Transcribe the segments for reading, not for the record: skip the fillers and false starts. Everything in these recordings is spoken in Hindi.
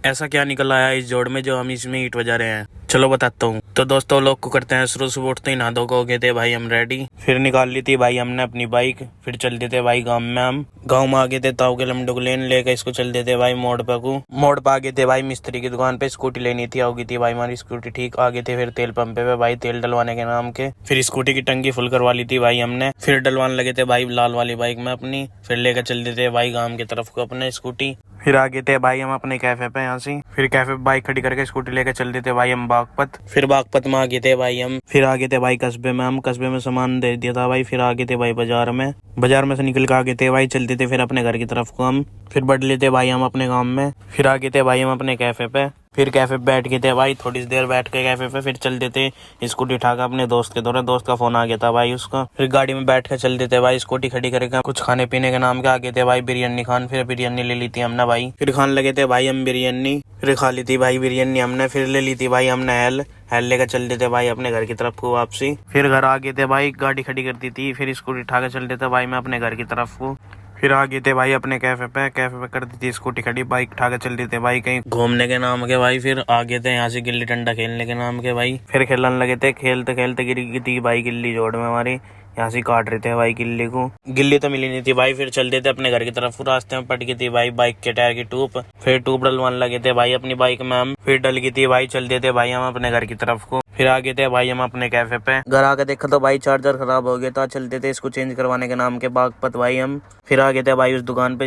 ऐसा क्या निकल आया इस जोड़ में जो हम इसमें ईंट बजा रहे हैं? चलो बताता हूँ। तो दोस्तों लोग को करते हैं शुरू सुबह उठते ही नहा धो हो गए थे भाई हम रेडी। फिर निकाल ली थी भाई हमने अपनी बाइक। फिर चल देते भाई गाँव में। हम गाँव में आ गए थे ताऊ के लमडो को लेन लेकर इसको चल देते भाई मोड़ पे को। मोड़ पे आ गए थे भाई मिस्त्री की दुकान पे। स्कूटी लेनी थी, होगी थी भाई हमारी स्कूटी ठीक। आ गए थे फिर तेल पंप पे भाई तेल डलवाने के नाम के। फिर स्कूटी की टंकी फुल करवा ली थी भाई हमने। फिर डलवाने लगे थे भाई लाल वाली बाइक में अपनी। फिर लेकर चल देते भाई गाँव की तरफ को अपने स्कूटी। फिर आगे थे भाई हम अपने कैफे पे यहाँ से। फिर कैफे पे बाइक खड़ी करके स्कूटी लेके चल देते भाई हम बागपत। फिर बागपत में आगे थे भाई हम। फिर आगे थे भाई कस्बे में। हम कस्बे में सामान दे दिया था भाई। फिर आगे थे भाई बाजार में। बाजार में से निकल के आगे थे भाई चलते थे फिर अपने घर की तरफ को हम। फिर बढ़ लेते भाई हम अपने गाँव में। फिर आगे थे भाई हम अपने कैफे पे। फिर कैफे पे बैठ गए थे भाई थोड़ी देर बैठ के कैफे पे। फिर चल देते स्कूटी उठाकर अपने दोस्त के दौरान। दोस्त का फोन आ गया था भाई उसका। फिर गाड़ी में बैठ कर चल देते भाई स्कूटी खड़ी करके कुछ खाने पीने के नाम के आगे थे भाई बिरयानी खान। फिर बिरयानी ले ली थी हमने भाई। फिर खान लगे थे भाई हम बिरयानी। फिर खा ली थी भाई बिरयानी हमने। फिर ले ली थी भाई हमने हेल लेकर चल देते भाई अपने घर की तरफ को वापसी। फिर घर आ गए थे भाई गाड़ी खड़ी कर दी थी। फिर स्कूटी उठा के चल देते भाई मैं अपने घर की तरफ को। फिर आ गए थे भाई अपने कैफे पे कर दी थी स्कूटी खड़ी। बाइक उठा के चल देते भाई कहीं घूमने के नाम के भाई। फिर आ गए थे यहाँ से गिल्ली डंडा खेलने के नाम के भाई। फिर खेलने लगे थे। खेलते खेलते गिरी गई थी भाई गिल्ली जोड़ में हमारी। यहाँ से काट रहे थे भाई गिल्ली को। गिल्ली तो मिली नहीं थी भाई। फिर चल देते अपने घर की तरफ। रास्ते में पट गई थी भाई बाइक के टायर की ट्यूब। फिर ट्यूब डलवाने लगे थे भाई अपनी बाइक में हम। फिर डल गई थी भाई चल देते भाई हम अपने घर की तरफ को। फिर आ गए थे भाई हम अपने कैफे पे। घर आके देखा तो भाई चार्जर खराब हो गया था। चलते थे इसको चेंज करवाने के नाम के बागपत भाई हम। फिर आ गए थे भाई उस दुकान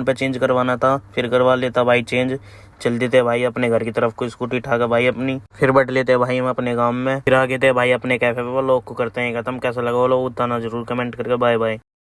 पे चेंज करवाना था। फिर करवा लेता भाई चेंज। चल देते भाई अपने घर की तरफ को स्कूटी उठाकर भाई अपनी। फिर बढ़ लेते भाई हम अपने गांव में। फिर आ गए थे भाई अपने कैफे पे। वो लोग को करते हैं खत्म। कैसा लगा वो लोग उतना जरूर कमेंट करके। Bye bye.